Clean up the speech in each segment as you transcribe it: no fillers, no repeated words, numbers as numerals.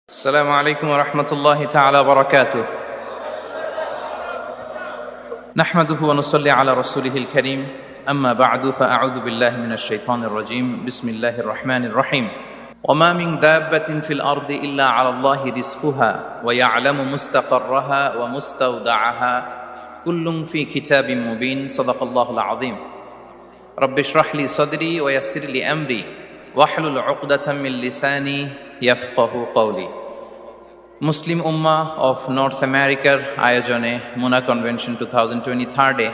السلام عليكم ورحمة الله تعالى وبركاته. نحمده ونصلي على رسوله الكريم. أما بعد فأعوذ بالله من الشيطان الرجيم. بسم الله الرحمن الرحيم. وما من دابة في الأرض إلا على الله رزقها ويعلم مستقرها ومستودعها كل في كتاب مبين. صدق الله العظيم. رب اشرح لي صدري ويسر لي أمري واحلل عقدة من لساني ইয়াফকাহু কওলি। Muslim Ummah of north আমেরিকার আয়োজনে মুনা convention 2023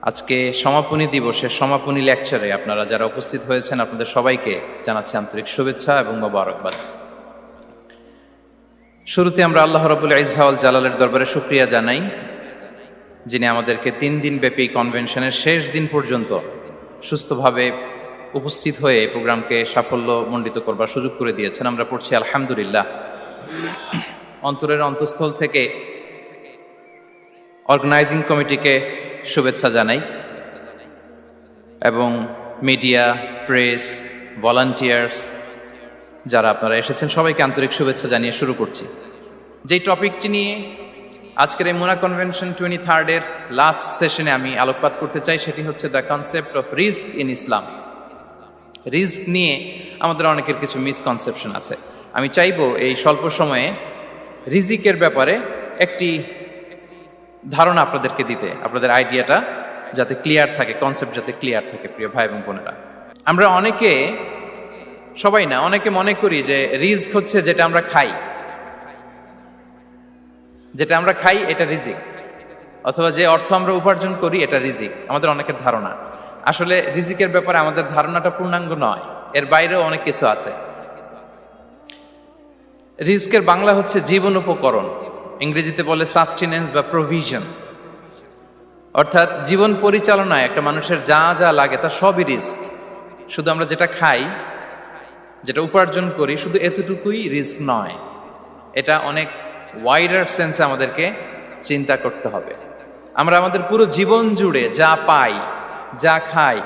আজকে সমাপনী দিবসের সমাপনী লেকচারে আপনারা যারা উপস্থিত হয়েছেন আপনাদের সবাইকে জানাচ্ছি আন্তরিক শুভেচ্ছা এবং মোবারকবাদ। শুরুতে আমরা আল্লাহ রাব্বুল ইজ্জা ওয়াল জালালের দরবারে শুকরিয়া জানাই, যিনি আমাদেরকে 3 দিন ব্যাপী কনভেনশনের শেষ দিন পর্যন্ত সুস্থভাবে উপস্থিত হয়ে এই প্রোগ্রামকে সাফল্যমণ্ডিত করবার সুযোগ করে দিয়েছেন। আমরা পড়ছি আলহামদুলিল্লাহ। অন্তরের অন্তঃস্থল থেকে অর্গানাইজিং কমিটিকে শুভেচ্ছা জানাই এবং মিডিয়া, প্রেস, ভলান্টিয়ার্স যারা আপনারা এসেছেন সবাইকে আন্তরিক শুভেচ্ছা জানিয়ে শুরু করছি। যেই টপিকটি নিয়ে আজকের এই মুনা কনভেনশন 23 লাস্ট সেশনে আমি আলোকপাত করতে চাই সেটি হচ্ছে the concept of risk in Islam. Risk নিয়ে আমাদের অনেকের কিছু মিসকনসেপশন আছে। আমি চাইবো এই স্বল্প সময়ে রিজিকের ব্যাপারে একটি ধারণা আপনাদেরকে দিতে, আপনাদের আইডিয়াটা যাতে ক্লিয়ার থাকে, কনসেপ্ট যাতে ক্লিয়ার থাকে। প্রিয় ভাই এবং বোনেরা, আমরা অনেকে, সবাই না, অনেকে মনে করি যে রিস্ক হচ্ছে যেটা আমরা খাই, যেটা আমরা খাই এটা রিজিক, অথবা যে অর্থ আমরা উপার্জন করি এটা রিজিক। আমাদের অনেকের ধারণা। আসলে রিজিকের ব্যাপারে আমাদের ধারণাটা পূর্ণাঙ্গ নয়, এর বাইরেও অনেক কিছু আছে। রিস্কের বাংলা হচ্ছে জীবন উপকরণ, ইংরেজিতে বলে সাস্টেনেন্স বা প্রভিশন। অর্থাৎ জীবন পরিচালনায় একটা মানুষের যা যা লাগে তা সবই রিস্ক। শুধু আমরা যেটা খাই, যেটা উপার্জন করি, শুধু এতটুকুই রিস্ক নয়। এটা অনেক ওয়াইডার সেন্সে আমাদেরকে চিন্তা করতে হবে। আমরা আমাদের পুরো জীবন জুড়ে যা পাই, যা খাই,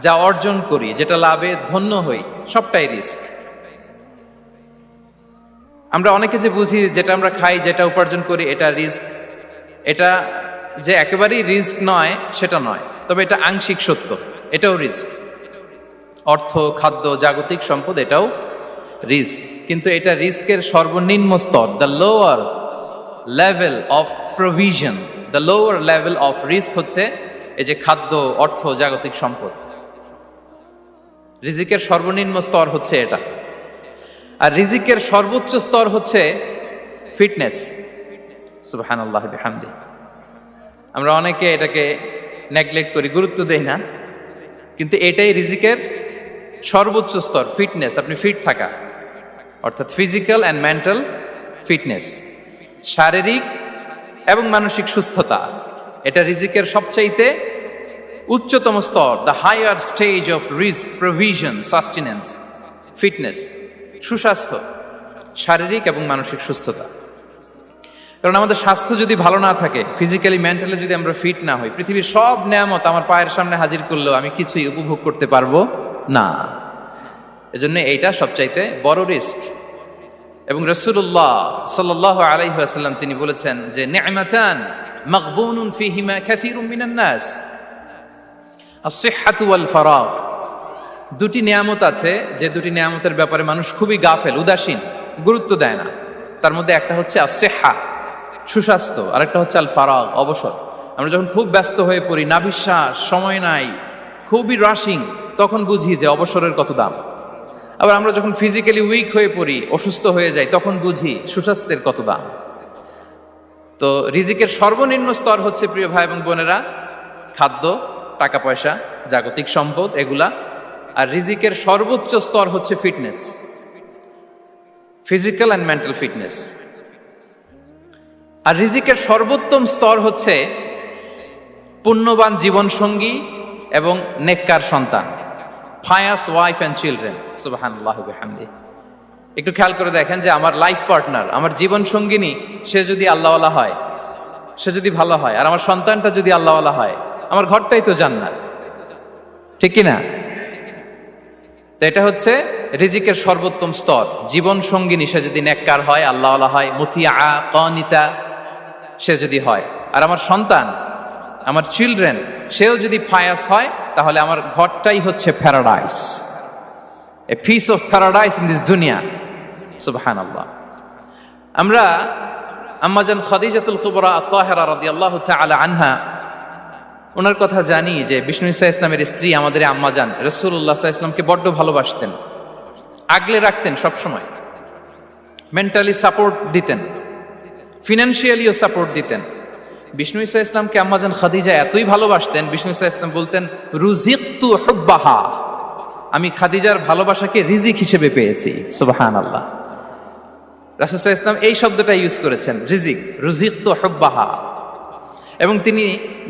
যা অর্জন করি, যেটা লাভে ধন্য হই, সবটাই রিস্ক। আমরা অনেকে যে বুঝি যেটা আমরা খাই, যেটা উপার্জন করি এটা রিস্ক, এটা যে একেবারেই রিস্ক নয় সেটা নয়, তবে এটা আংশিক সত্য, এটাও রিস্ক। অর্থ, খাদ্য, জাগতিক সম্পদ এটাও রিস্ক, কিন্তু এটা রিস্কের সর্বনিম্ন স্তর। The lower level of provision, the lower level of risk হচ্ছে এই যে খাদ্য, অর্থ, জাগতিক সম্পদ। রিজিকের সর্বনিম্ন স্তর হচ্ছে এটা। আর রিজিকের সর্বোচ্চ স্তর হচ্ছে ফিটনেস। সুবহানাল্লাহি বিহামদি। আমরা অনেকে এটাকে নেগলেক্ট করি, গুরুত্ব দেই না, কিন্তু এটাই রিজিকের সর্বোচ্চ স্তর, ফিটনেস। আপনি ফিট থাকা, অর্থাৎ ফিজিক্যাল অ্যান্ড মেন্টাল ফিটনেস, শারীরিক এবং মানসিক সুস্থতা, এটা রিজিকের সবচাইতে উচ্চতম স্তর। দ্য হায়ার স্টেজ অফ রিস্ক, প্রভিশন, সাস্টেনেন্স, ফিটনেস, সুস্বাস্থ্য, শারীরিক এবং মানসিক সুস্থতা। কারণ আমাদের স্বাস্থ্য যদি ভালো না থাকে, ফিজিক্যালি মেন্টালি যদি আমরা ফিট না হই, পৃথিবীর সব নেয়ামত আমার পায়ের সামনে হাজির করলেও আমি কিছুই উপভোগ করতে পারবো না। এজন্য এইটা সবচাইতে বড় রিস্ক। এবং রাসূলুল্লাহ সাল্লাল্লাহু আলাইহি ওয়াসাল্লাম তিনি বলেছেন যে নি'মাতান মাগবুনুন ফীহিমা কাসীরুম মিনান নাস, আস-সিহহাতু ওয়াল ফারাগ। দুটি নিয়ামত আছে যে দুটি নিয়ামতের ব্যাপারে মানুষ খুবই গাফেল, উদাসীন, গুরুত্ব দেয় না। তার মধ্যে একটা হচ্ছে আস-সিহহা, সুস্বাস্থ্য, আর একটা হচ্ছে আল ফারাগ, অবসর। আমরা যখন খুব ব্যস্ত হয়ে পড়ি, নাভিশ্বাস, সময় নাই, খুবই রাশিং, তখন বুঝি যে অবসরের কত দাম। আবার আমরা যখন ফিজিক্যালি উইক হয়ে পড়ি, অসুস্থ হয়ে যাই, তখন বুঝি সুস্বাস্থ্যের কত দাম। তো রিজিকের সর্বনিম্ন স্তর হচ্ছে, প্রিয় ভাই এবং বোনেরা, খাদ্য, টাকা পয়সা, জাগতিক সম্পদ, এগুলা। আর রিজিকের সর্বোচ্চ স্তর হচ্ছে fitness, physical and mental fitness. আর রিজিকের সর্বোত্তম স্তর হচ্ছে পুণ্যবান জীবন সঙ্গী এবং নেককার সন্তান, ফায়াস ওয়াইফ অ্যান্ড চিলড্রেন। সুবহানাল্লাহি ওয়া বিহামদিহি। একটু খেয়াল করে দেখেন যে আমার লাইফ পার্টনার, আমার জীবন সঙ্গিনী, সে যদি আল্লাহওয়ালা হয়, সে যদি ভালো হয়, আর আমার সন্তানটা যদি আল্লাহওয়ালা হয়, আমার ঘরটাই তো জান্নাত, ঠিক কি না? তো এটা হচ্ছে রিজিকের সর্বোত্তম স্তর। জীবন সঙ্গিনী সে যদি নেককার হয়, আল্লাহওয়ালা হয়, মুতিয়া কানিতা সে যদি হয়, আর আমার সন্তান, আমার চিলড্রেন, সেও যদি ফায়াস হয়, তাহলে আমার ঘরটাই হচ্ছে paradise, a piece of paradise in this দুনিয়া। সুবহানাল্লাহ। আমরা আম্মাজান খাদিজাতুল কুবরা আত-তাহেরা রাদিয়াল্লাহু তাআলা আনহা, ওনার কথা জানি যে বিষ্ণু ঈসা ইসলামের স্ত্রী আমাদের আম্মাজান রাসূলুল্লাহ সাল্লাল্লাহু আলাইহি ওয়াসাল্লামকে বড্ড ভালোবাসতেন, আগলে রাখতেন, সবসময় মেন্টালি সাপোর্ট দিতেন, ফিনান্সিয়ালিও সাপোর্ট দিতেন। বিষ্ণু ঈসা ইসলামকে আম্মাজান খাদিজা এতই ভালোবাসতেন, বিষ্ণু ঈসা ইসলাম বলতেন, রুজিকতু হুব্বাহা, আমি খাদিজার ভালোবাসাকে রিজিক হিসেবে পেয়েছি। সুবহানাল্লাহ। রাসূল সাল্লাল্লাহু আলাইহি ওয়াসাল্লাম এই শব্দটা ইউজ করেছেন, রিজিক, রুজিকতু হুব্বাহা। এবং তিনি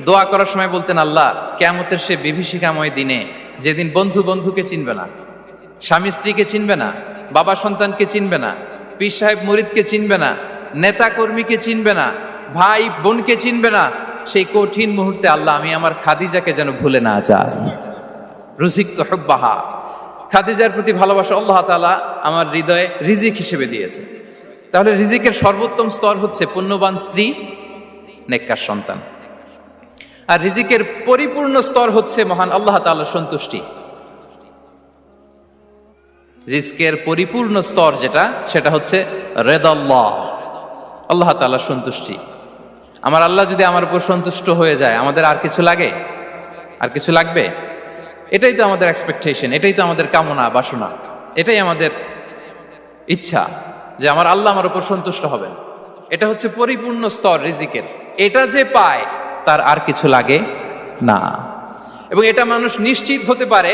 দোয়া করার সময় বলতেন, আল্লাহ, কিয়ামতের সে বিভীষিকাময় দিনে, যেদিন বন্ধু বন্ধুকে চিনবে না, স্বামী স্ত্রীকে চিনবে না, বাবা সন্তানকে চিনবে না, পীর সাহেব মুরিদকে চিনবে না, নেতা কর্মীকে চিনবে না, ভাই বোনকে চিনবে না, সেই কঠিন মুহূর্তে আল্লাহ, আমি আমার খাদিজাকে যেন ভুলে না যাই। রুজিকতু হুব্বাহা, খাদিজার প্রতি ভালোবাসা আল্লাহ তাআলা আমার হৃদয়ে রিজিক হিসেবে দিয়েছে। তাহলে রিজিকের সর্বোত্তম স্তর হচ্ছে পুণ্যবান স্ত্রী, নেককার সন্তান। আর রিজিকের পরিপূর্ণ স্তর হচ্ছে মহান আল্লাহ তাআলার সন্তুষ্টি। রিজকের পরিপূর্ণ স্তর যেটা, সেটা হচ্ছে রিদাল্লাহ, আল্লাহ তাআলার সন্তুষ্টি। আমার আল্লাহ যদি আমার উপর সন্তুষ্ট হয়ে যায়, আমাদের আর কিছু লাগে? আর কিছু লাগবে? এটাই তো আমাদের এক্সপেকটেশন, এটাই তো আমাদের কামনা বাসনা, এটাই আমাদের ইচ্ছা যে আমার আল্লাহ আমার উপর সন্তুষ্ট হবেন। এটা হচ্ছে পরিপূর্ণ স্তর রিজিকের। এটা যে পায়, তার আর কিছু লাগে না। এবং এটা মানুষ নিশ্চিত হতে পারে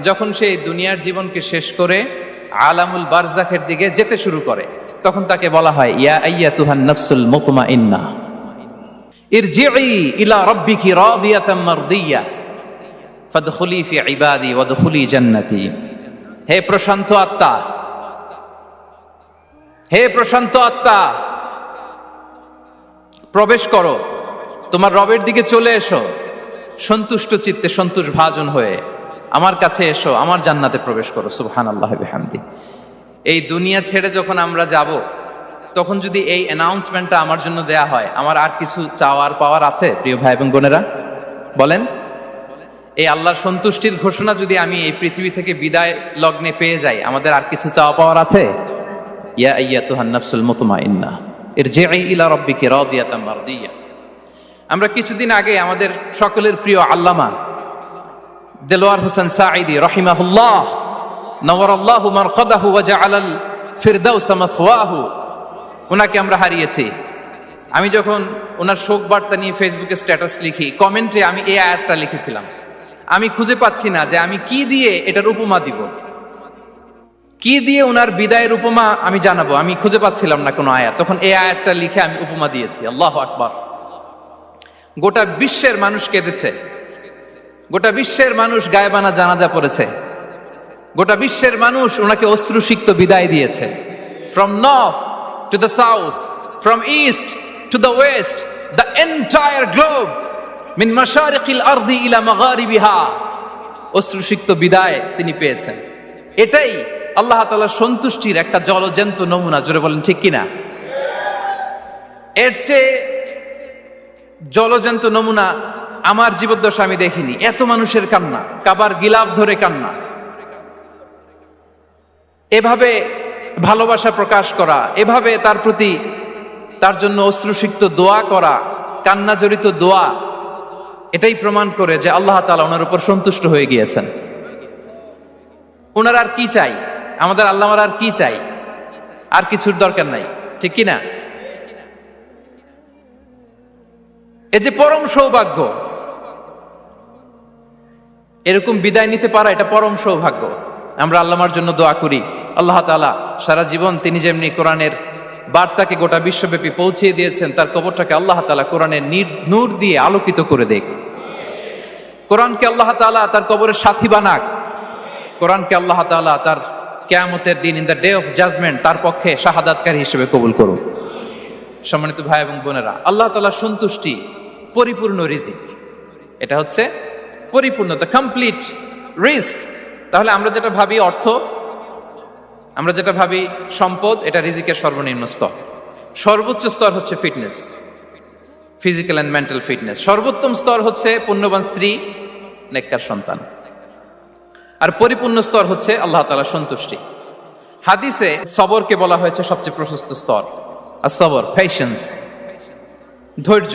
যখন সে দুনিয়ার জীবনকে শেষ করে আলামুল বারজাখের দিকে যেতে শুরু করে। তখন তাকে বলা হয়, ইয়া আইয়াতুহান নাফসুল মুতমাইন্না ইরজিই ইলা রাব্বিকি রাদিয়াতাম মারদিয়া ফাদখুলি ফি ইবাদি ওয়াদখুলি জান্নাতি। হে প্রশান্ত আত্মা, হে প্রশান্ত আত্মা, প্রবেশ করো, তোমার রবের দিকে চলে এসো, সন্তুষ্ট চিত্তে, সন্তোষ ভাজন হয়ে আমার কাছে এসো, আমার জান্নাতে প্রবেশ করো। সুবহানাল্লাহ বিহামদি। এই দুনিয়া ছেড়ে যখন আমরা যাব, তখন যদি এই অ্যানাউন্সমেন্টটা আমার জন্য দেয়া হয়, আমার আর কিছু চাওয়ার পাওয়ার আছে? প্রিয় ভাই এবং বোনেরা বলেন, এই আল্লাহর সন্তুষ্টির ঘোষণা যদি আমি এই পৃথিবী থেকে বিদায় লগ্নে পেয়ে যাই, আমাদের আর কিছু চাওয়া পাওয়ার আছে? ইয়া আইয়াতুহান নাফসুল মুতমাইন্না ইরজিই ইলা রাব্বিকি রাদিয়াতাম মারদিয়া। আমরা কিছুদিন আগে আমাদের সকলের প্রিয় আল্লামা দেলোয়ার হোসেন সাঈদী রাহিমাহুল্লাহ নওয়ারাল্লাহু মারকাদাহু ওয়া জাআলাল ফিরদাউস মাসওয়াহু, ওনাকে আমরা হারিয়েছি। আমি যখন ওনার শোক বার্তা নিয়ে ফেসবুকে স্ট্যাটাস লিখি, কমেন্টে আমি এই আয়াতটা লিখেছিলাম। আমি খুঁজে পাচ্ছি না যে আমি কি দিয়ে এটার উপমা দিব, কি দিয়ে ওনার বিদায়ের উপমা আমি জানাবো। আমি খুঁজে পাচ্ছিলাম না কোনো আয়াত। তখন এই আয়াতটা লিখে আমি উপমা দিয়েছি। আল্লাহু আকবার। গোটা বিশ্বের মানুষ কেঁদেছে, গোটা বিশ্বের মানুষ গায়েবানা জানাজা পড়েছে, গোটা বিশ্বের মানুষ ওনাকে অশ্রুসিক্ত বিদায় দিয়েছে। From north to the south, from east to the west, the entire globe, মিন মাশারিকিল আরদি ইলা মাগারিবিহা, অশ্রুসিক্ত বিদায় তিনি পেয়েছেন। এটাই আল্লাহ তাআলার সন্তুষ্টির একটা জলজ্যান্ত নমুনা। জোরে বলেন ঠিক কিনা? এর চেয়ে জলজ্যান্ত নমুনা আমার জীবদ্দশা আমি দেখিনি। এত মানুষের কান্না, কাবার গিলাফ ধরে কান্না, এভাবে ভালোবাসা প্রকাশ করা, এভাবে তার প্রতি, তার জন্য অশ্রুসিক্ত দোয়া করা, কান্না জড়িত দোয়া, এটাই প্রমাণ করে যে আল্লাহ তাআলা ওনার উপর সন্তুষ্ট হয়ে গিয়েছেন। ওনার আর কি চাই? আমাদের আল্লাহ আর কি চাই? আর কিছুর দরকার নাই, ঠিক কিনা? এই যে পরম সৌভাগ্য, এরকম বিদায় নিতে পারা, এটা পরম সৌভাগ্য। আমরা আল্লাহর জন্য দোয়া করি, আল্লাহ তাআলা সারা জীবন তিনি যেমনি কোরআনের বার্তাকে গোটা বিশ্বব্যাপী পৌঁছিয়ে দিয়েছেন, তার কবরটাকে আল্লাহ তাআলা কোরআনের নূর দিয়ে আলোকিত করে দেখ। কোরআনকে আল্লাহ তাআলা তার কবরের সাথী বানাক। কোরআনকে আল্লাহ তাআলা তার কিয়ামতের দিন, in the day of judgement, তার পক্ষে শাহাদাতকারী হিসেবে কবুল করুন। সম্মানিত ভাই এবং বোনেরা, আল্লাহ তাআলার সন্তুষ্টি পরিপূর্ণ রিজিক। এটা হচ্ছে পরিপূর্ণ, দ্য কমপ্লিট রিস্ক, তাহলে আমরা যেটা ভাবি অর্থ, আমরা যেটা ভাবি সম্পদ, এটা রিজিকের সর্বনিম্ন স্তর। সর্বোচ্চ স্তর হচ্ছে fitness, physical and mental fitness. সর্বোত্তম স্তর হচ্ছে পুণ্যবান স্ত্রী, নেককার সন্তান। আর পরিপূর্ণ স্তর হচ্ছে আল্লাহ তাআলার সন্তুষ্টি। হাদিসে সবরকে বলা হয়েছে সবচেয়ে প্রশস্ত স্তর। আর সবর, পেশেন্স, ধৈর্য।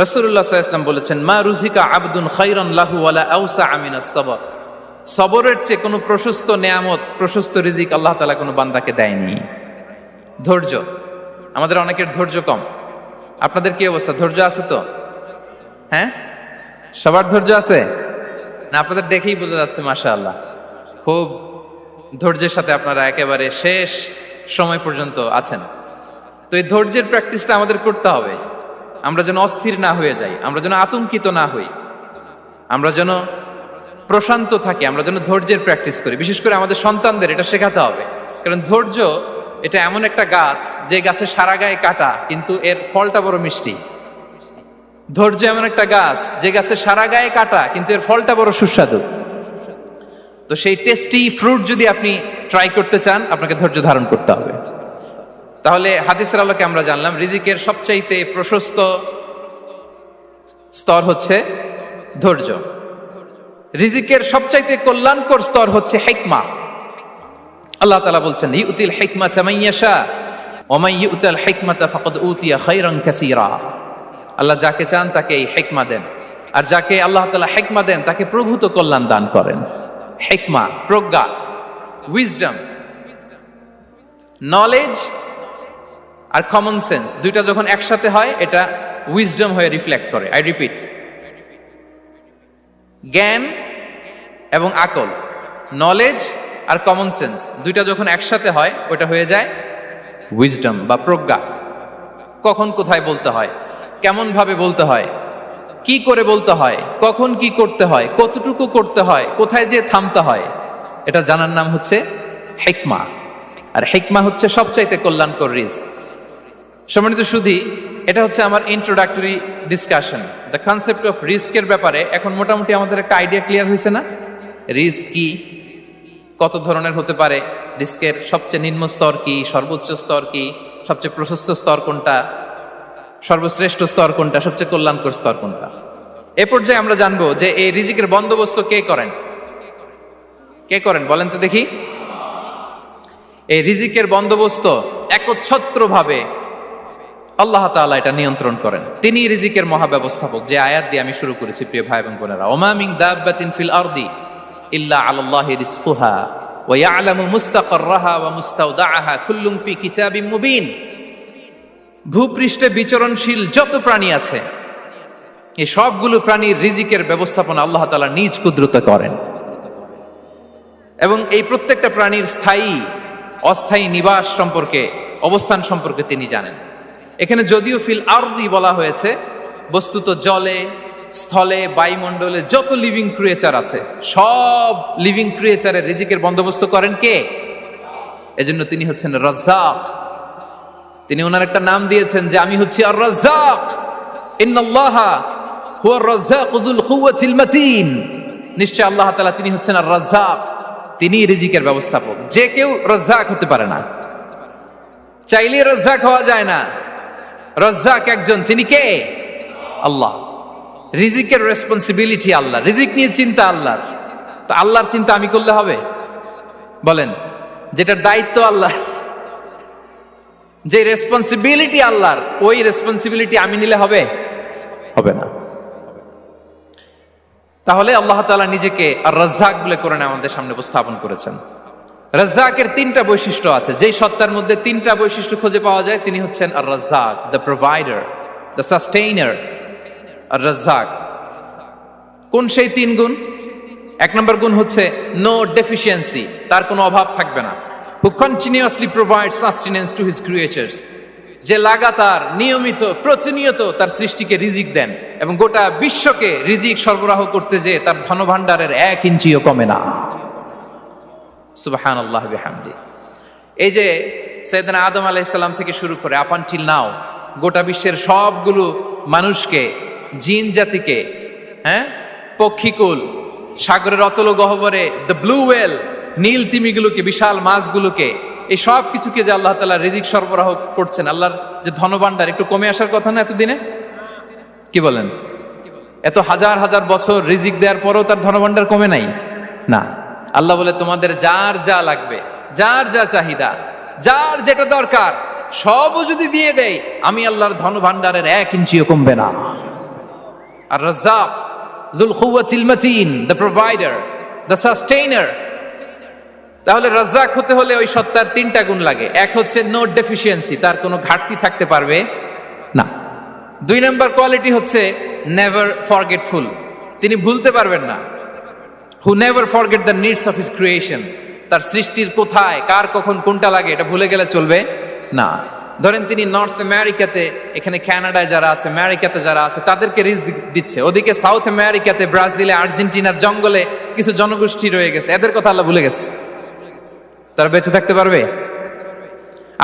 রাসূলুল্লাহ সাল্লাল্লাহু আলাইহি ওয়াসাল্লাম বলেছেন, মা রুজিকা আবদুন খায়রান লাহু ওয়ালা আওসা মিনাস সবর। সবরের চেয়ে কোনো প্রশস্ত নেয়ামত, প্রশস্ত রিজিক আল্লাহ তাআলা কোনো বান্দাকে দেয়নি। ধৈর্য, আমাদের অনেকের ধৈর্য কম। আপনাদের কি অবস্থা, ধৈর্য আছে তো? হ্যাঁ, সবার ধৈর্য আছে না? আপনাদের দেখেই বোঝা যাচ্ছে মাশাআল্লাহ, খুব ধৈর্যের সাথে আপনারা একেবারে শেষ সময় পর্যন্ত আছেন। তো এই ধৈর্যের প্র্যাকটিসটা আমাদের করতে হবে। আমরা যেন অস্থির না হয়ে যাই, আমরা যেন আতঙ্কিত না হই, আমরা যেন প্রশান্ত থাকি, আমরা যেন ধৈর্যের প্র্যাকটিস করি। বিশেষ করে আমাদের সন্তানদের এটা শেখাতে হবে। কারণ ধৈর্য এটা এমন একটা গাছ, যে গাছে সারা গায়ে কাটা কিন্তু এর ফলটা বড় মিষ্টি। ধৈর্য এমন একটা গাছ, যে গাছে সারা গায়ে কাটা কিন্তু এর ফলটা বড় সুস্বাদু। তো সেই টেস্টি ফ্রুট যদি আপনি ট্রাই করতে চান, আপনাকে ধৈর্য ধারণ করতে হবে। তাহলে হাদিসের আলোকে আমরা জানলাম রিজিকের সবচাইতে প্রশস্ত স্তর হচ্ছে ধৈর্য। রিজিকের সবচাইতে কল্যাণকর স্তর হচ্ছে হিকমা। আল্লাহ তাআলা বলছেন, ইউতিল হিকমাতা মান ইয়াশা ওয়া মান ইউতাল হিকমাতা ফাকাদ উতিয়া খায়রান কাসীরা। আল্লাহ যাকে চান তাকে এই হিকমা দেন, আর যাকে আল্লাহ তাআলা হিকমা দেন তাকে প্রভূত কল্যাণ দান করেন। হিকমা, প্রজ্ঞা, উইজডম, নলেজ আর কমন সেন্স, দুইটা যখন একসাথে হয় এটা উইজডম হয়ে রিফ্লেক্ট করে। আই রিপিট, জ্ঞান এবং আকল, নলেজ আর কমন সেন্স, দুইটা যখন একসাথে হয় ওটা হয়ে যায় উইজডম বা প্রজ্ঞা। কখন কোথায় বলতে হয়, কেমন ভাবে বলতে হয়, কি করে বলতে হয়, কখন কি করতে হয়, কতটুকু করতে হয়, কোথায় যে থামতে হয়, এটা জানার নাম হচ্ছে হিকমা। আর হিকমা হচ্ছে সবচাইতে কল্যাণকর রিস্ক। সম্মানিত সুধী, এটা হচ্ছে আমার introductory discussion. The concept of রিস্কের ব্যাপারে এখন মোটামুটি আমাদের একটা আইডিয়া ক্লিয়ার হয়েছে না? রিস্ক কি, কত ধরনের হতে পারে, রিস্কের সবচেয়ে নিম্ন স্তর কি, সর্বোচ্চ স্তর কি, সবচেয়ে প্রশস্ত স্তর কোনটা, সর্বশ্রেষ্ঠ স্তর কোনটা, সবচেয়ে কল্যাণকর স্তর কোনটা। এ পর্যায়ে আমরা জানবো যে এই রিজিকের বন্দোবস্ত কে করেন। কে করেন বলেন তো দেখি? এই রিজিকের বন্দোবস্ত একচ্ছত্রভাবে আল্লাহ তাআলা এটা নিয়ন্ত্রণ করেন। তিনি রিজিকের মহাব্যবস্থাপক। যে আয়াত দিয়ে আমি শুরু করেছি প্রিয় ভাই এবং বোনেরা, ওমা মিন দাব্বাতিন ফিল আরদি ইল্লা আলাল্লাহি রিজকুহা ওয়া ইয়ালামু মুস্তাকাররাহা ওয়া মুস্তাওদাআহা কুল্লুম ফি কিতাবিম মুবিন। ভূপৃষ্ঠে বিচরণশীল যত প্রাণী আছে, এই সবগুলো প্রাণীর রিজিকের ব্যবস্থাপনা আল্লাহ তাআলা নিজ কুদরতে করেন। এবং এই প্রত্যেকটা প্রাণীর স্থায়ী অস্থায়ী নিবাস সম্পর্কে, অবস্থান সম্পর্কে তিনি জানেন। এখানে যদিও ফিল আরদি বলা হয়েছে, বস্তুত জলে, স্থলে, বায়ুমণ্ডলে যত লিভিং ক্রিয়েচার আছে, সব লিভিং ক্রিয়েচারের রিজিকের বন্দোবস্ত করেন কে? এজন্য তিনি হচ্ছেন রাজ্জাক। তিনি ওনার একটা নাম দিয়েছেন যে আমি হচ্ছি আর রাজ্জাক, ইন্নাল্লাহা হুয়ার রাজ্জাকু যুল কুওয়াতিল মাতিন। নিশ্চয় আল্লাহ তাআলা তিনি হচ্ছেন আর রাজ্জাক, তিনি রিজিকের ব্যবস্থাপক। যে কেউ রাজ্জাক হতে পারে না, চাইলে রাজ্জাক হওয়া যায় না। রাজ্জাক একজন, তিনি কে? আল্লাহ। রিজিকের রেসপন্সিবিলিটি আল্লাহ, রিজিক নিয়ে চিন্তা আল্লাহর। তো আল্লাহর চিন্তা আমি করলে হবে? বলেন, যেটার দায়িত্ব আল্লাহ, যে রেসপন্সিবিলিটি আল্লাহর, ওই রেসপন্সিবিলিটি আমি নিলে হবে? হবে না। তাহলে আল্লাহ তাআলা নিজেকে আর রাজ্জাক বলে কোরআনে আমাদের সামনে উপস্থাপন করেছেন। রাজ্জাকের তিনটা বৈশিষ্ট্য আছে। যেই সত্তার মধ্যে তিনটা বৈশিষ্ট্য খুঁজে পাওয়া যায় তিনি হচ্ছেন আর রাজ্জাক, দ্য প্রোভাইডার, দ্য সাস্টেইনার। আর রাজ্জাক কোন সেই তিন গুণ? এক নম্বর গুণ হচ্ছে নো ডেফিসিয়েন্সি, তার কোনো অভাব থাকবে না। হু continuously provide sustenance to his creatures, যে লাগাতার, নিয়মিত, প্রতিনিয়ত তার সৃষ্টিকে রিজিক দেন এবং গোটা বিশ্বকে রিজিক সরবরাহ করতে যে তার ধনভাণ্ডারের 1 ইঞ্চিও কমে না। সুবহানাল্লাহ বিহামদি। এই যে সাইয়েদনা আদম আলাইহিস সালাম থেকে শুরু করে আপ আনটিল নাও গোটা বিশ্বের সবগুলো মানুষকে, জিন জাতিকে, পক্ষীকুল, সাগরের অতল গহ্বরে দ্য ব্লু ওয়েল, নীল তিমিগুলোকে, বিশাল মাছগুলোকে, এই সব কিছুকে যে আল্লাহ তাআলা রিজিক সরবরাহ করছেন, আল্লাহর যে ধনভাণ্ডার একটু কমে আসার কথা না এতদিনে? কি বলেন? এত হাজার হাজার বছর রিজিক দেওয়ার পরও তার ধনভাণ্ডার কমে নাই? না। আল্লাহ বলে তোমাদের যার যা লাগবে, যার যা চাহিদা, যার যেটা দরকার সবও যদি দিয়ে দেয়, আমি আল্লাহর ধনভাণ্ডারের 1 ইঞ্চিও কমবে না। আর Razzak যুল কুওয়াতিল মাতিন, the provider, the sustainer. তাহলে রাজ্জাক হতে হলে ওই সত্তার 3টা গুণ লাগে। এক হচ্ছে নো ডেফিসিয়েন্সি, তার কোনো ঘাটতি থাকতে পারবে না। 2 নম্বর কোয়ালিটি হচ্ছে নেভার ফরগেটফুল, তিনি ভুলতে পারবেন না। Who never forget the needs of his creation, তার সৃষ্টির কোথায় কার কখন কোনটা লাগে এটা ভুলে গেলে চলবে না। ধরেন তিনি নর্থ আমেরিকাতে, এখানে কানাডায় যারা আছে, আমেরিকাতে যারা আছে, তাদেরকে রিস্ক দিচ্ছে। ওদিকে সাউথ আমেরিকাতে, ব্রাজিলে, আর্জেন্টিনার জঙ্গলে কিছু জনগোষ্ঠী রয়ে গেছে, এদের কথা আল্লাহ ভুলে গেছে। তারা বেঁচে থাকতে পারবে?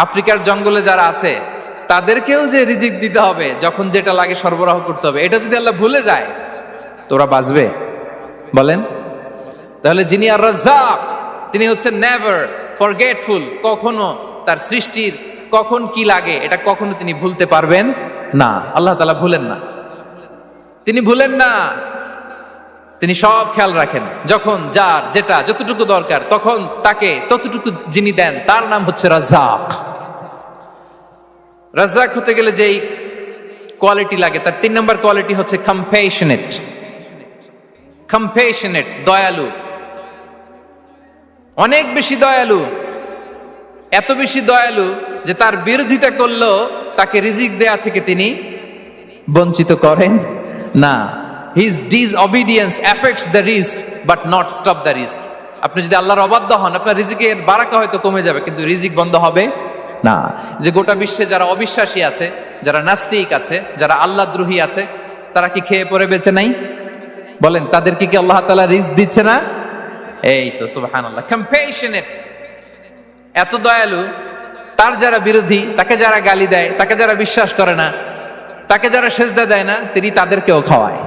আফ্রিকার জঙ্গলে যারা আছে তাদেরকেও যে রিজিক দিতে হবে, যখন যেটা লাগে সরবরাহ করতে হবে, এটা যদি আল্লাহ ভুলে যায় তোরা বাঁচবে? বলেন। তাহলে যিনি আর রাজ্জাক, তিনি হচ্ছেন নেভার ফরগেটফুল, কখনো তার সৃষ্টির কখন কি লাগে এটা কখনো তিনি ভুলতে পারবেন না। আল্লাহ তাআলা ভুলেন না, তিনি ভুলেন না, তিনি সব খেয়াল রাখেন। যখন যার যেটা যতটুকু দরকার তখন তাকে ততটুকু যিনি দেন, তার নাম হচ্ছে রাজ্জাক। রাজ্জাক হতে গেলে যেই কোয়ালিটি লাগে, তার 3 নম্বর কোয়ালিটি হচ্ছে কম্প্যাশনেট। কম্প্যাশনেট, দয়ালু, অনেক বেশি দয়ালু। এত বেশি দয়ালু যে তার বিরোধিতা করলেও তাকে রিজিক দেয়া থেকে তিনি বঞ্চিত করেন না। His disobedience affects the risk but not stop the risk. আপনি যদি আল্লাহর অবাধ্য হন, আপনার রিজিকের বারাকা হয়তো কমে যাবে, কিন্তু রিজিক বন্ধ হবে না। যে গোটা বিশ্বে যারা অবিশ্বাসী আছে, যারা নাস্তিক আছে, যারা আল্লাহদ্রোহী আছে, তারা কি খেয়ে পরে বেঁচে নাই? বলেন, তাদেরকে কি আল্লাহ তাআলা রিজিক দিচ্ছে না? এই তো সুবহানাল্লাহ। কম্প্যাশনেট, এত দয়ালু, তার যারা বিরোধী, তাকে যারা গালি দেয়, তাকে যারা বিশ্বাস করে না, তাকে যারা সেজদা দেয় না, তিনি তাদেরকেও খাওয়ায়,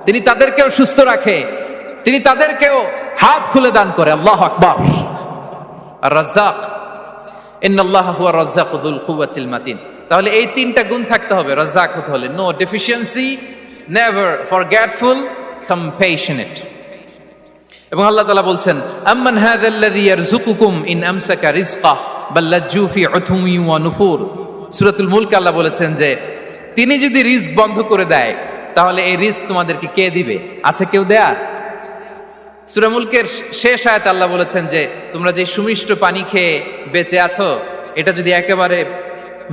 তিনি তাদেরকেও সুস্থ রাখে, তিনি তাদেরকেও হাত খুলে দান করে। আল্লাহু আকবার। আর রাজ্জাক, ইন্নাল্লাহা হুয়া রাজ্জাকু যুল কুওয়াতিল মাতিন। তাহলে এই 3টা গুণ থাকতে হবে রাজ্জাক হতে হলে: no deficiency, never forgetful, compassionate. এবং আল্লাহ তাআলা বলছেন, আম্মান হাযাল্লাযী ইয়ারযুকুকুম ইন আমসাকা রিজকাহ বাল লাজ্জু ফি উতুমি ওয়া নুফুর। সূরাতুল মুলক আল্লাহ বলেছেন যে তিনি যদি রিজক বন্ধ করে দেয় তাহলে এই রিজক তোমাদেরকে কে দিবে? আছে কেউ দেয়ার? সূরা মুলকের শেষ আয়াতে আল্লাহ বলেছেন যে তোমরা যে সুমিষ্ট পানি খেয়ে বেঁচে আছো, এটা যদি একেবারে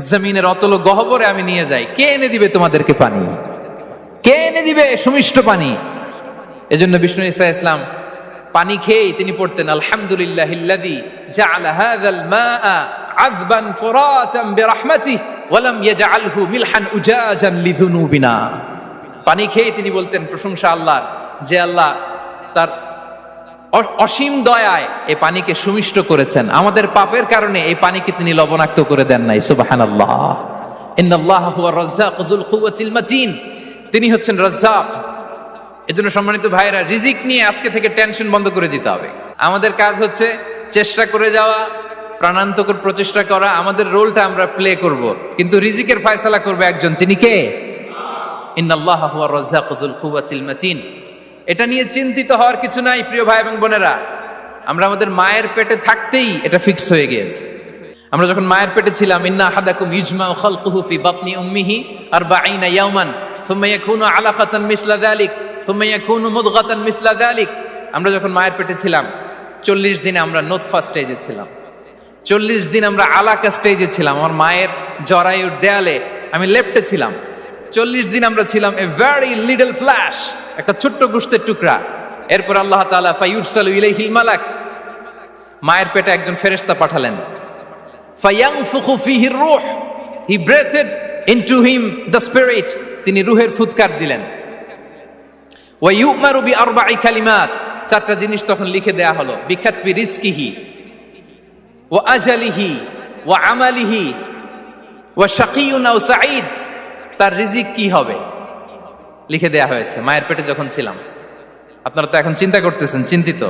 জমিনের অতল গহ্বরে আমি নিয়ে যাই, কে এনে দিবে তোমাদেরকে পানি? কে এনে দিবে সুমিষ্ট পানি? এজন্য বিষ্ণু ঈসা ইসলাম পানি খেয়েই তিনি পড়তেন, আলহামদুলিল্লাহিল্লাযী জাআলা হাযাল মাআ আযবান ফুরাতান বিরাহমাতিহি ওয়া লাম ইয়াজআলহু মিলহান উজাজান লিযুনুবিনা। পানি খেয়েই তিনি বলতেন প্রশংসা আল্লাহর, যে আল্লাহ তার অসীম দয়ায় এই পানিকে সুমিষ্ট করেছেন, আমাদের পাপের কারণে এই পানিকে তিনি লবণাক্ত করে দেন নাই। সুবহানাল্লাহ। ইন্নাল্লাহা হুয়া রাজ্জাকু যুল কুওয়াতিল মাতিন, তিনি হচ্ছেন রাজ্জাক। এজন্য সম্মানিত ভাইরা, রিজিক নিয়ে আজকে থেকে টেনশন বন্ধ করে দিতে হবে। আমাদের কাজ হচ্ছে চেষ্টা করে যাওয়া, প্রাণান্তকর প্রচেষ্টা করা, আমাদের রোলটা আমরা প্লে করব, কিন্তু রিজিকের ফয়সালা করবে একজন, তিনি কে? ইন্নাল্লাহা হুয়া রাজ্জাকু যুল কুওয়াতিল মাতিন। এটা নিয়ে চিন্তিত হওয়ার কিছু নাই প্রিয় ভাই এবং বোনেরা। আমরা আমাদের মায়ের পেটে থাকতেই এটা ফিক্স হয়ে গিয়েছে। আমরা যখন মায়ের পেটে ছিলাম, ইন্না আহাদাকুম ইজমাউ খালকুহু ফি বাতনি উম্মিহি 40 ইয়াওমান সুম্মা ইয়াকুনু আলাকাতান মিসলা যালিক সুম্মা ইয়াকুনু মুদগাতান মিসলা যালিক। আমরা যখন মায়ের পেটে ছিলাম 40 দিনে আমরা নুতফা স্টেজে ছিলাম, 40 দিন আমরা আলাকা স্টেজে ছিলাম। আমার মায়ের জরায়ুর দেয়ালে আমি লেপ্টে ছিলাম। 40 দিন আমরা ছিলাম এ ভেরি লিটল ফ্ল্যাশ, একটা ছোট্ট গোশতের টুকরা। এরপর আল্লাহ তাআলা ফায়ুরসালু ইলাইহিল মালাক, মায়ের পেটে একজন ফেরেশতা পাঠালেন। ফায়ানফুখু ফিহির রূহ, he breathed into him the spirit, তিনি রূহের ফুৎকার দিলেন। ওয়া ইউমারু বিআরবা'i কালিমাত, 4টা জিনিস তখন লিখে দেয়া হলো। বিকাতবি রিজকিহি ওয়া আজালিহি ওয়া আমালিহি ওয়া শাকিয়ুন আও সাঈদ, তার রিজিক কি হবে লিখে দেয়া হয়েছে মায়ের পেটে যখন ছিলাম। আপনারা তো এখন চিন্তা করতেছেন, চিন্তিত,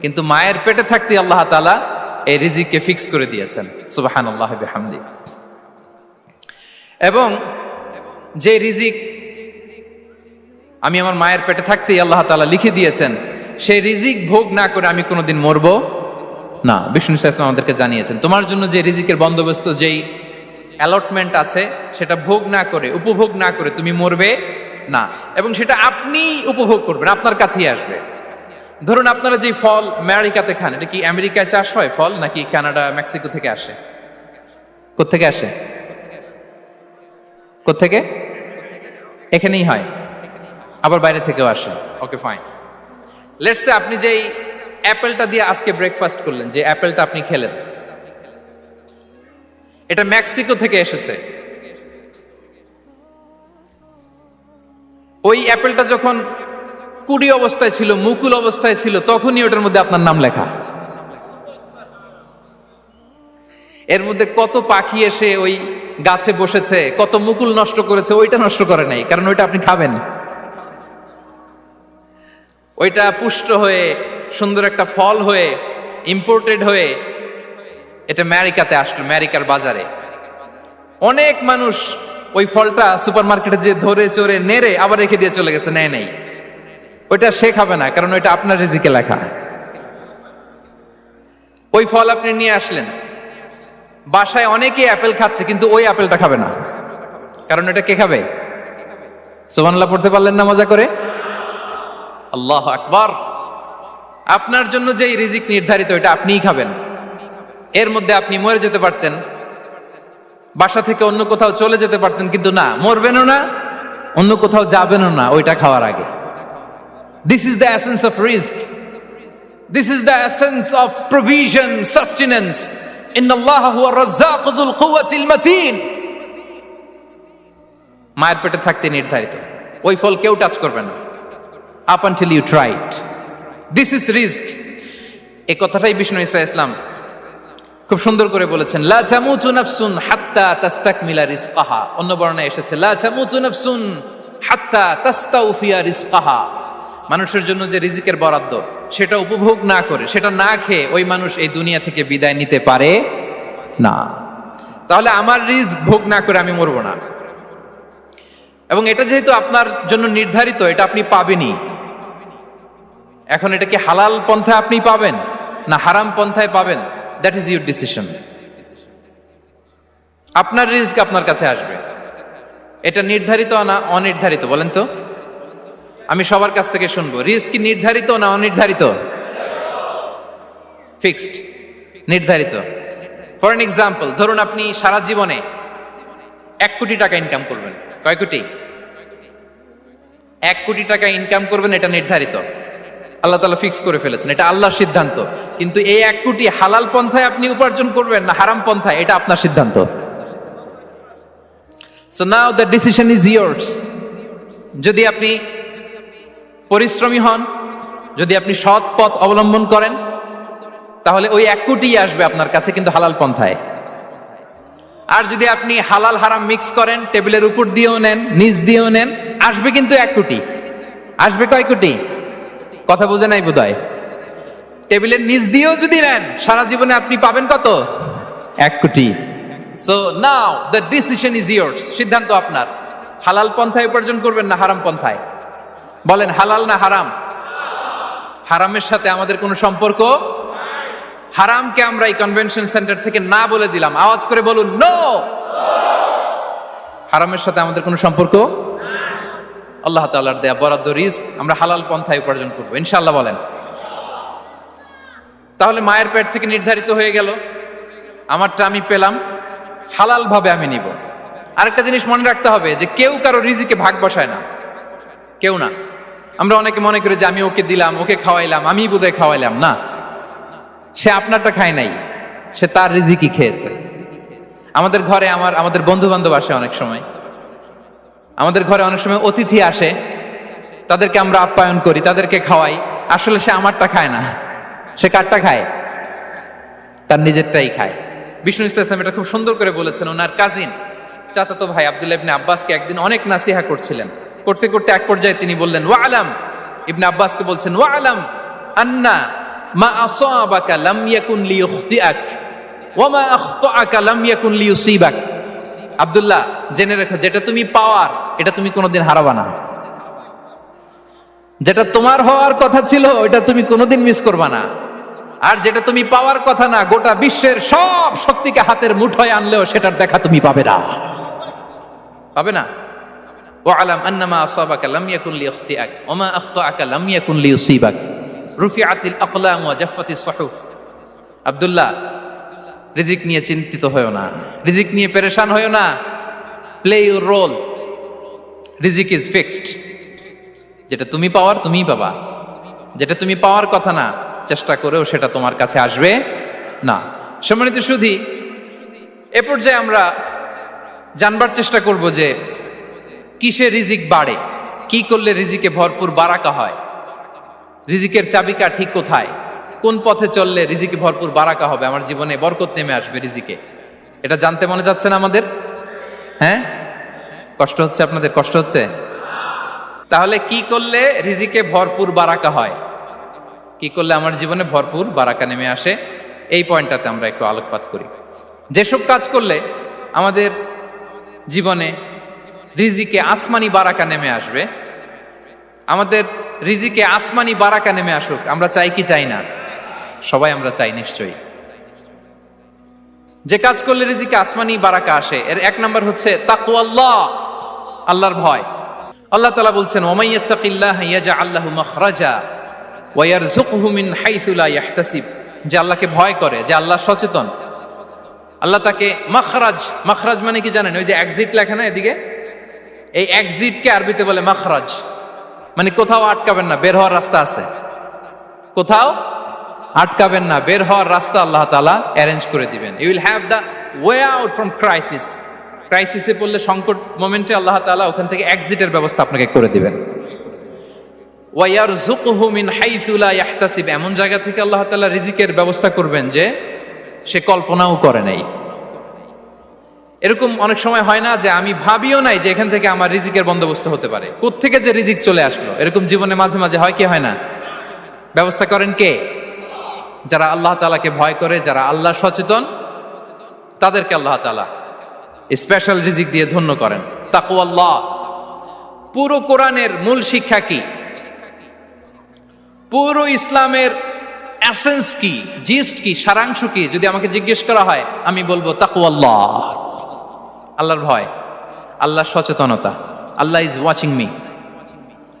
কিন্তু মায়ের পেটে থাকতে আল্লাহ তাআলা এই রিজিককে ফিক্স করে দিয়েছেন। সুবহানাল্লাহ বিহামদি। এবং যে রিজিক আমি আমার মায়ের পেটে থাকতেই আল্লাহ তাআলা লিখে দিয়েছেন, সেই রিজিক ভোগ না করে আমি কোনোদিন মরবো না। বিষ্ণু ইসলাম আমাদেরকে জানিয়েছেন, তোমার জন্য যে রিজিকের বন্দোবস্ত, যেই অ্যালটমেন্ট আছে, সেটা ভোগ না করে, উপভোগ না করে তুমি মরবে না, এবং সেটা আপনি উপভোগ করবেন, আপনার কাছেই আসবে। ধরুন আপনারা যে ফল আমেরিকাতে খান, এটা কি আমেরিকায় চাষ হয় ফল, নাকি কানাডা মেক্সিকো থেকে আসে? কোত্থেকে আসে? কোত্থেকে? এখানেই হয়, আবার বাইরে থেকেও আসে। Okay fine. লেটস সে আপনি যেই অ্যাপেলটা দিয়ে আজকে ব্রেকফাস্ট করলেন, যে অ্যাপেলটা আপনি খেলেন, এটা মেক্সিকো থেকে এসেছে। ওই অ্যাপেলটা যখন কুড়ি অবস্থায় ছিল, মুকুল অবস্থায় ছিল, তখনই ওটার মধ্যে আপনার নাম লেখা। এর মধ্যে কত পাখি এসে ওই গাছে বসেছে, কত মুকুল নষ্ট করেছে, ওইটা নষ্ট করে নাই, কারণ ওইটা আপনি খাবেন। ওইটা পুষ্ট হয়ে সুন্দর একটা ফল হয়ে ইম্পোর্টেড হয়ে এটা আমেরিকাতে আসলো, আমেরিকার বাজারে। অনেক মানুষ ওই ফলটা সুপার মার্কেটে যে ধরে চড়ে নেড়ে আবার রেখে দিয়ে চলে গেছে, নেয় নাই। ওইটা সে খাবে না, কারণ ওইটা আপনার রিজিকে লেখা। ওই ফল আপনি নিয়ে আসলেন, বাসায় অনেকেই অ্যাপেল খাচ্ছে, কিন্তু ওই অ্যাপেলটা খাবে না, কারণ এটা কে খাবে? সুবহানাল্লাহ পড়তে পারলেন না মজা করে? আল্লাহু আকবার। আপনার জন্য যে রিজিক নির্ধারিত, এটা আপনিই খাবেন। এর মধ্যে আপনি মরে যেতে পারতেন, বাসা থেকে অন্য কোথাও চলে যেতে পারতেন, কিন্তু না, মরবেনও না, অন্য কোথাও যাবেনও না ওইটা খাওয়ার আগে। This is the essence of risk, this is the essence of provision, sustenance. ইন্নাল্লাহা হুয়া রাজ্জাকু যুল কুওয়াতিল মাতিন। মায়ের পেটে থাকতে নির্ধারিত, ওই ফল কেউ টাচ করবে না up until you try it. This is risk. এই কথাটাই বিষ্ণু ঈসা ইসলাম খুব সুন্দর করে বলেছেন, লা তামুতু নাফসুন হাত্তা তাস্তাকমিলা রিজকাহা। অন্য বর্ণনায় এসেছে লা তামুতু নাফসুন হাত্তা তাস্তাউফিয়া রিজকাহা। মানুষের জন্য যে রিজিকের বরাদ্দ, সেটা উপভোগ না করে, সেটা না খেয়ে ওই মানুষ এই দুনিয়া থেকে বিদায় নিতে পারে না। তাহলে আমার রিস্ক ভোগ না করে আমি মরবো না। এবং এটা যেহেতু আপনার জন্য নির্ধারিত, এটা আপনি পাবেনই। এখন এটা কি হালাল পন্থায় আপনি পাবেন না হারাম পন্থায় পাবেন, দ্যাট ইজ ইউর ডিসিশন। আপনার রিস্ক আপনার কাছে আসবে। এটা নির্ধারিত না অনির্ধারিত? বলেন তো, আমি সবার কাছ থেকে শুনবো, রিস্ক কি নির্ধারিত না অনির্ধারিত? ফিক্সড, নির্ধারিত। ফর এন এক্সাম্পল, ধরুন আপনি সারা জীবনে 1 কোটি টাকা ইনকাম করবেন। কয় কোটি? 1 কোটি টাকা ইনকাম করবেন, এটা নির্ধারিত, আল্লাহ তাআলা ফিক্স করে ফেলেছেন, এটা আল্লাহর সিদ্ধান্ত। কিন্তু এই 1 কোটি হালাল পন্থায় আপনি উপার্জন করবেন না হারাম পন্থায়, এটা আপনার সিদ্ধান্ত। So now the decision is years. যদি আপনি পরিশ্রমী হন, যদি আপনি সৎ পথ অবলম্বন করেন, তাহলে ওই 1 কোটি আসবে আপনার কাছে, কিন্তু হালাল পন্থায়। আর যদি আপনি হালাল হারাম মিক্স করেন, টেবিলের উপর দিয়েও নেন, নিচ দিয়েও নেন, আসবে কিন্তু 1 কোটি। আসবে কয় কোটি? কথা বোঝে নাই বোধহয়। টেবিলের নিচ দিয়েও যদি নেন, সারা জীবনে আপনি পাবেন কত? 1 কোটি। So now the decision is years. সিদ্ধান্ত আপনার। হালাল পন্থায় উপার্জন করবেন না হারাম পন্থায়? বলেন, হালাল না হারাম? হারামের সাথে আমাদের কোনো সম্পর্ক? হারামকে আমরা এই কনভেনশন সেন্টার থেকে না বলে দিলাম, আওয়াজ করে বলুন নো। হারামের সাথে আমাদের কোনো সম্পর্ক? আল্লাহ তাআলার দেয়া বরাদ্দ রিস্ক আমরা হালাল পন্থায় উপার্জন করবো ইনশাআল্লাহ। বলেন। তাহলে মায়ের পেট থেকে নির্ধারিত হয়ে গেল, আমারটা আমি পেলাম, হালাল ভাবে আমি নিব। আরেকটা জিনিস মনে রাখতে হবে যে কেউ কারো রিজিকে ভাগ বসায় না, কেউ না। আমরা অনেকে মনে করি যে আমি ওকে দিলাম, ওকে খাওয়াইলাম, আমি বোধহয় খাওয়াইলাম। না, সে আপনারটা খায় নাই, সে তার রিজিকই খেয়েছে। আমাদের ঘরে আমাদের বন্ধু বান্ধব আসে, অনেক সময় আমাদের ঘরে অনেক সময় অতিথি আসে, তাদেরকে আমরা আপ্যায়ন করি, তাদেরকে খাওয়াই। আসলে সে আমারটা খায় না, সে কারটা খায়? তার নিজেরটাই খায়। বিষ্ণু ইসলাম এটা খুব সুন্দর করে বলেছেন। ওনার কাজিন, চাচাতো ভাই আব্দুল্লাহ ইবনে আব্বাসকে একদিন অনেক নাসিহা করছিলেন। করতে করতে এক পর্যায়ে তিনি বললেন, ওয়া আলাম ইবনে আব্বাসকে বলছেন, ওয়া'লাম আন্না মা আসাবাকা লাম ইয়াকুন লিইখতিআক ওয়া মা আখতাআকা লাম ইয়াকুন লিইউসিবাক। আব্দুল্লাহ, জেনে রেখো, যেটা তুমি পাওয়ার এটা তুমি কোনোদিন হারাবা না। যেটা তোমার হওয়ার কথা ছিল ওটা তুমি কোনোদিন মিস করবা না। আর যেটা তুমি পাওয়ার কথা না, গোটা বিশ্বের সব শক্তিকে হাতের মুঠোয় আনলেও সেটার দেখা তুমি পাবে না, পাবে না। ওয়া'লাম আন্নামা আসাবাকা লাম ইয়াকুন লিইখতিআক ওয়া মা আখতাআকা লাম ইয়াকুন লিইউসিবাক। রুফিআতিল আকলাম ওয়া জাফফাতিস সুহুফ। আব্দুল্লাহ, রিজিক নিয়ে চিন্তিত হয়ো না, রিজিক নিয়ে পেরেশান হয়ো না। প্লে ইউর রোল, রিজিক ইজ ফিক্সড। যেটা তুমি পাওয়ার তুমিই পাবা, যেটা তুমি পাওয়ার কথা না চেষ্টা করেও সেটা তোমার কাছে আসবে না। সম্মানিত সুধী, এ পর্যায়ে আমরা জানবার চেষ্টা করব যে কিসে রিজিক বাড়ে, কি করলে রিজিকে ভরপুর বারাকা হয়, রিজিকের চাবিকা ঠিক কোথায়, কোন পথে চললে রিজিকে ভরপুর বারাকা হবে, আমার জীবনে বরকত নেমে আসবে রিজিকে। এটা জানতে মনে যাচ্ছে না আমাদের? হ্যাঁ, কষ্ট হচ্ছে আপনাদের? কষ্ট হচ্ছে? তাহলে কি করলে রিজিকে ভরপুর বারাকা হয়, কি করলে আমার জীবনে ভরপুর বারাকা নেমে আসে, এই পয়েন্টটাতে আমরা একটু আলোকপাত করি। যেসব কাজ করলে আমাদের জীবনে রিজিকে আসমানি বারাকা নেমে আসবে, আমাদের রিজিকে আসমানি বারাকা নেমে আসুক, আমরা চাই কি চাই না? সবাই আমরা চাই নিশ্চয়ই। যে কাজ করলে রিজিকে আসমানি বারাকা আসে, এর এক নাম্বার হচ্ছে তাকওয়াল্লাহ, আল্লাহর ভয়। আল্লাহ তাআলা বলছেন, ওয়া মাইয়াত্তাকিল্লাহা ইয়াজআল লাহু মাখরাজা ওয়া ইয়ারযুকহু মিন হাইসু লা ইয়াহতাসিব। যে আল্লাহকে ভয় করে, যে আল্লাহ সচেতন, আল্লাহ তাকে মাখরাজ, মাখরাজ মানে কি জানেন? ওই যে এক্সিট লেখা না এদিকে, এই এক্সিটকে আরবিতে বলে মাখরাজ, মানে কোথাও আটকাবেন না, বের হওয়ার রাস্তা আছে, কোথাও আটকাবেন না, বের হওয়ার রাস্তা আল্লাহ তাআলা অ্যারেঞ্জ করে দিবেন। You will have the way out from crisis. ক্রাইসিসে পড়লে, সংকট মোমেন্টে আল্লাহ তাআলা ওখান থেকে এক্সিটের ব্যবস্থা আপনাকে করে দিবেন। ওয়া ইয়ারযুকহু মিন হাইসু লা ইয়াহতাসিব, এমন জায়গা থেকে আল্লাহ তাআলা রিজিকের ব্যবস্থা করবেন যে সে কল্পনাও করে নাই। এরকম অনেক সময় হয় না যে আমি ভাবিও নাই যে এখান থেকে আমার রিজিকের বন্দোবস্ত হতে পারে, কোত্থেকে যে রিজিক চলে আসলো, এরকম জীবনে মাঝে মাঝে হয় কি হয় না? ব্যবস্থা করেন কে? যারা আল্লাহ তাআলাকে ভয় করে, যারা আল্লাহ সচেতন, তাদেরকে আল্লাহ তাআলা স্পেশাল রিজিক দিয়ে ধন্য করেন। তাকওয়াল্লাহ। পুরো কোরআনের মূল শিক্ষা কি? পুরো ইসলামের এসেন্স কি, জিস্ট কি, সারাংশ কি যদি আমাকে জিজ্ঞেস করা হয়, আমি বলবো তাকওয়াল্লাহ, আল্লাহর ভয়, আল্লাহর সচেতনতা। Allah is watching me,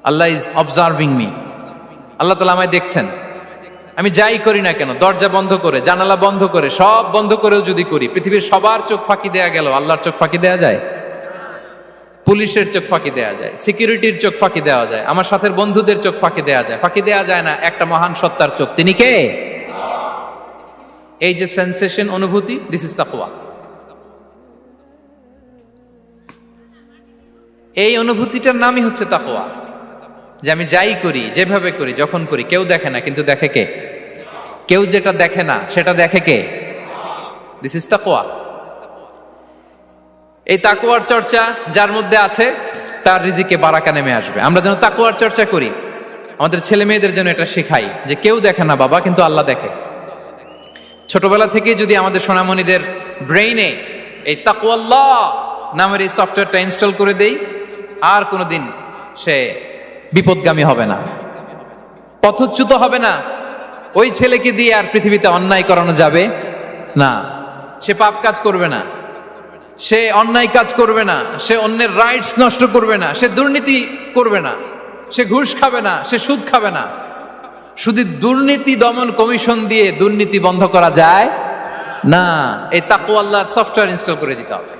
Allah is observing me. Allah তাআলা আমায় দেখছেন, আমি যাই করি না কেন, দরজা বন্ধ করে, জানালা বন্ধ করে, সব বন্ধ করেও যদি করি, পৃথিবীর সবার চোখ ফাঁকি দেয়া গেল, আল্লাহর চোখ ফাঁকি দেয়া যায়? পুলিশের চোখ ফাঁকি দেয়া যায়, সিকিউরিটির চোখ ফাঁকি দেওয়া যায়, আমার সাথে বন্ধুদের চোখ ফাঁকি দেয়া যায়, ফাঁকি দেয়া যায় না একটা মহান সত্তার চোখ। তিনি কে? এই যে সেন্সেশন, অনুভূতি, দিস ইজ তাকওয়া। এই অনুভূতিটার নামই হচ্ছে তাকওয়া। যে আমি যাই করি, যেভাবে করি, যখন করি, কেউ দেখে না, কিন্তু দেখে কে? কেউ যেটা দেখে না সেটা দেখে কে? দিস ইজ তাকওয়া। এই তাকওয়ার চর্চা যার মধ্যে আছে, তার রিজিকে বারাকা নেমে আসবে। আমরা যেন তাকওয়ার চর্চা করি, আমাদের ছেলে মেয়েদের জন্য এটা শেখাই যে কেউ দেখে না বাবা, কিন্তু আল্লাহ দেখে। ছোটবেলা থেকে যদি আমাদের সোনামণিদের ব্রেইনে এই তাকওয়াল্লাহ নামের এই সফটওয়্যারটা ইনস্টল করে দেই, আর কোনোদিন সে বিপদগামী হবে না, পথচ্যুত হবে না। ওই ছেলেকে দিয়ে আর পৃথিবীতে অন্যায় করানো যাবে না, সে পাপ কাজ করবে না, সে অন্যায় কাজ করবে না, সে অন্যের রাইটস নষ্ট করবে না, সে দুর্নীতি করবে না, সে ঘুষ খাবে না, সে সুদ খাবে না। শুধু দুর্নীতি দমন কমিশন দিয়ে দুর্নীতি বন্ধ করা যায় না, এই তাকওয়াল্লাহর সফটওয়্যার ইনস্টল করে দিতে হবে।